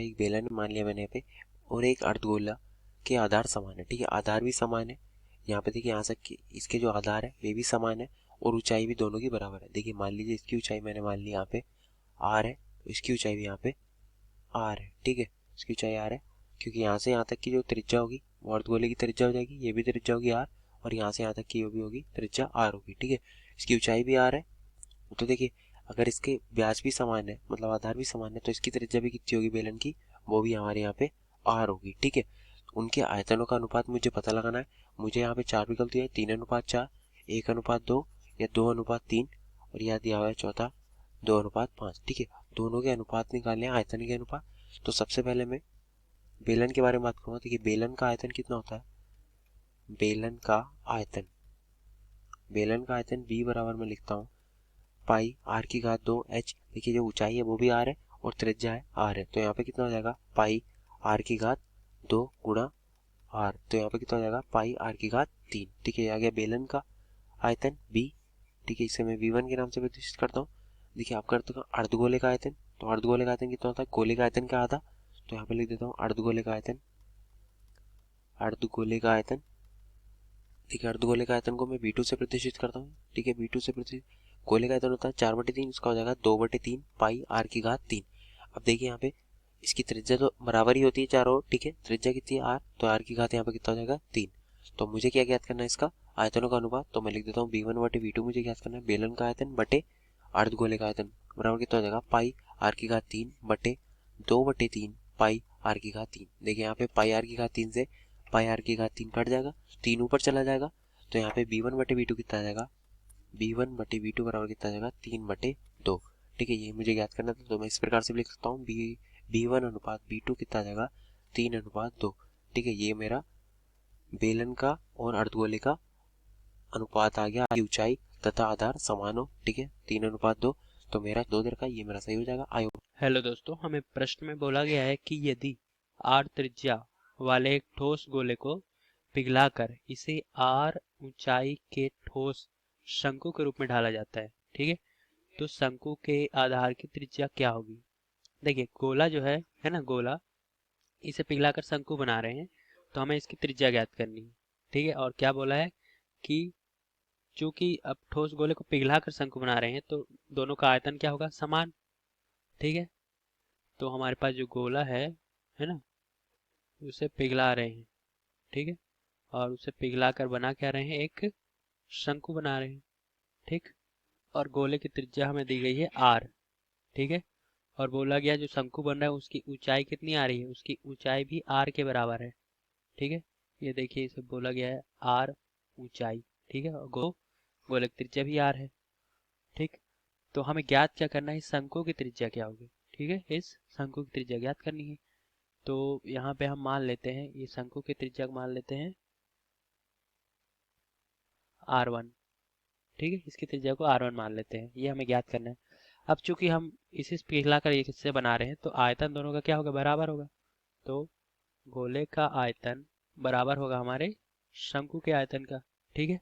एक बेलन मान लिया मैंने यहाँ पे और एक अर्धगोला के आधार समान है। ठीक है, आधार भी समान है। यहाँ पे देखिए यहाँ से इसके जो आधार है वे भी समान है और ऊंचाई भी दोनों की बराबर है। देखिए मान लीजिए इसकी ऊंचाई मैंने मान ली यहाँ पे आर है, तो इसकी ऊंचाई भी यहाँ पे आर है। ठीक है, इसकी ऊंचाई आर है क्योंकि यहाँ से यहाँ तक की जो त्रिज्या होगी वो अर्धगोले की त्रिज्या हो जाएगी, ये भी त्रिज्या होगी आर, और यहाँ से यहाँ तक की वो भी होगी त्रिज्या आर होगी। ठीक है, इसकी ऊंचाई भी आर है। तो देखिए अगर इसके व्यास भी समान है मतलब आधार भी समान है तो इसकी त्रिज्या भी कितनी होगी बेलन की, वो भी हमारे यहाँ पे आर होगी। ठीक है, उनके आयतनों का अनुपात मुझे पता लगाना है। मुझे यहाँ पे चार विकल्प दिया है, 3:4, 1:2 या 2:3, और यह दिया हुआ है चौथा 2:5। ठीक है, दोनों के अनुपात निकालने हैं, आयतन के अनुपात। तो सबसे पहले मैं बेलन के बारे में बात करूंगा। देखिए बेलन का आयतन कितना होता है, बेलन का आयतन b बराबर मैं लिखता हूँ पाई आर की घात 2h। देखिए जो ऊंचाई है वो भी आर है और त्रिज्या है आर है, तो यहाँ पे कितना हो जाएगा पाई आर की घात 2 गुणा आर, तो यहाँ पे कितना हो जाएगा पाई आर की घात 3। ठीक है, ये आ गया बेलन का आयतन b। ठीक है, इसे मैं v1 के नाम से प्रतिष्ठित करता हूँ। देखिए आप करते हो अर्धगोले का आयतन, तो अर्धगोले का आयतन कितना होता है, गोले का आयतन का आधा, तो यहाँ पे लिख देता हूँ अर्धगोले का आयतन। ठीक है, अर्धगोले का आयतन को मैं v2 से प्रतिष्ठित करता हूँ। ठीक है, v2 से प्रतिष्ठित, गोले का आयतन होता है 4/3, इसका हो जाएगा 2/3 पाई आर की घात 3। अब देखिए यहाँ पे इसकी त्रिज्या तो बराबर ही होती है चारों। ठीक है, त्रिज्या कितनी है आर, तो आर की घात यहाँ पे कितना हो जाएगा 3। तो मुझे क्या ज्ञात करना है इसका आयतनों का अनुपात, तो मैं लिख देता हूँ v1/v2 मुझे ज्ञात करना है बेलन का आयतन बटे अर्धगोले का आयतन बराबर कितना हो जाएगा पाई आर की घात 3 बटे 2/3 पाई आर की घात 3। देखिए यहाँ पे पाई आर की घात 3 से पाई आर की घात 3 कट जाएगा, 3 ऊपर चला जाएगा, तो यहाँ पे b1/v2 कितना आ जाएगा, b1/v2 बराबर कितना आ जाएगा 3/2। ठीक है, ये मुझे याद करना था, तो मैं इस प्रकार से लिख सकता हूँ b1 अनुपात b2 कितना आ जाएगा 3:2। ठीक है, ये मेरा बेलन का और अर्धगोले का अनुपात आ गया, ऊंचाई तथा आधार समान हो। ठीक है, 3:2, तो मेरा 2 दर का ये मेरा सही हो जाएगा। आयोग हेलो दोस्तों, हमें प्रश्न में बोला गया है कि यदि r त्रिज्या वाले एक ठोस गोले को पिघलाकर इसे r ऊंचाई के ठोस शंकु के रूप में ढाला जाता है, ठीक है, तो शंकु के आधार की त्रिज्या क्या होगी। देखिए गोला जो है ना गोला, इसे पिघलाकर शंकु बना रहे हैं, तो हमें इसकी त्रिज्या ज्ञात करनी है। ठीक है, और क्या बोला है कि चूंकि अब ठोस गोले को पिघलाकर शंकु बना रहे हैं तो दोनों का आयतन क्या होगा, समान। ठीक है, तो हमारे पास जो गोला है ना, उसे पिघला रहे हैं। ठीक है, और उसे पिघला कर बना क्या रहे हैं, एक शंकु बना रहे हैं। ठीक, और गोले की त्रिज्या हमें दी गई है आर। ठीक है, और बोला गया जो शंकु बन रहा है उसकी ऊंचाई कितनी आ रही है, उसकी ऊंचाई भी आर के बराबर है। ठीक है, ये देखिए इसे बोला गया है आर ऊंचाई। ठीक है, और गोले की त्रिज्या भी आर है। ठीक, तो हमें ज्ञात क्या करना है, इस शंकु की त्रिज्या क्या होगी। ठीक है, इस शंकु की त्रिज्या ज्ञात करनी है। तो यहाँ पे हम मान लेते हैं, ये शंकु की त्रिज्या मान लेते हैं r1। ठीक है, इसकी त्रिज्या को r1 मान लेते हैं, ये हमें ज्ञात करना है। अब चूंकि हम इसे पिघला कर इससे बना रहे हैं तो आयतन दोनों का क्या होगा, बराबर होगा। तो गोले का आयतन बराबर होगा हमारे शंकु के आयतन का। ठीक है,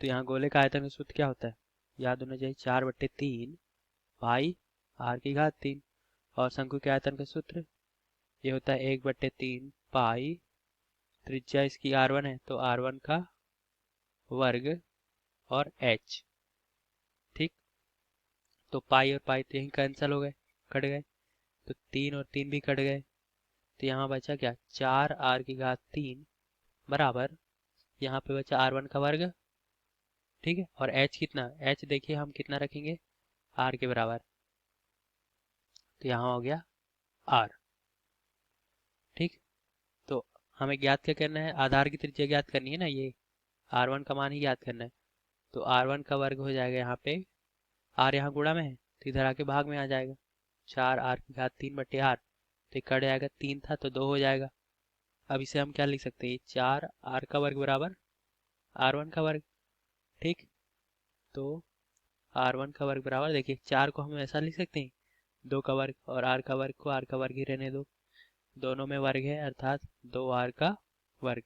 तो यहाँ गोले का आयतन का सूत्र क्या होता है, याद होना चाहिए 4/3 पाई आर की घात 3, और शंकु के आयतन का सूत्र ये होता है 1/3 पाई, त्रिज्या इसकी r1 है तो r1 का वर्ग और h। ठीक, तो पाई और पाई तो यहीं कैंसिल हो गए, कट गए, तो 3 और 3 भी कट गए, तो यहाँ बचा क्या 4r की घात 3 बराबर, यहाँ पे बचा r1 का वर्ग। ठीक है, और h कितना, h देखिए हम कितना रखेंगे r के बराबर, तो यहाँ हो गया r। ठीक, तो हमें ज्ञात क्या करना है, आधार की त्रिज्या ज्ञात करनी है ना, ये r1 का मान ही ज्ञात करना है। तो r1 का वर्ग हो जाएगा, यहाँ पे r यहाँ गुणा में है तो इधर आके भाग में आ जाएगा, 4r की घात 3/r, तो कट जाएगा, 3 था तो 2 हो जाएगा। अब इसे हम क्या लिख सकते हैं, 4r का वर्ग बराबर r1 का वर्ग। ठीक, तो r1 का वर्ग बराबर, देखिए 4 को हम ऐसा लिख सकते हैं 2 का वर्ग, और r का वर्ग को r का वर्ग ही रहने दो, दोनों में वर्ग है अर्थात 2r का वर्ग।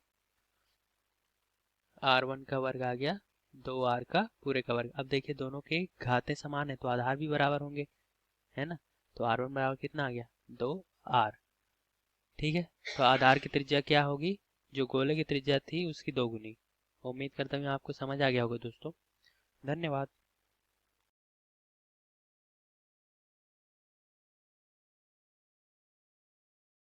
r1 का वर्ग आ गया 2r का पूरे का वर्ग। अब देखिए दोनों के घातें समान है तो आधार भी बराबर होंगे, है ना, तो r1 बराबर कितना आ गया 2r। ठीक है, तो आधार की त्रिज्या क्या होगी, जो गोले की त्रिज्या थी उसकी दोगुनी। उम्मीद करता हूँ आपको समझ आ गया होगा दोस्तों। धन्यवाद।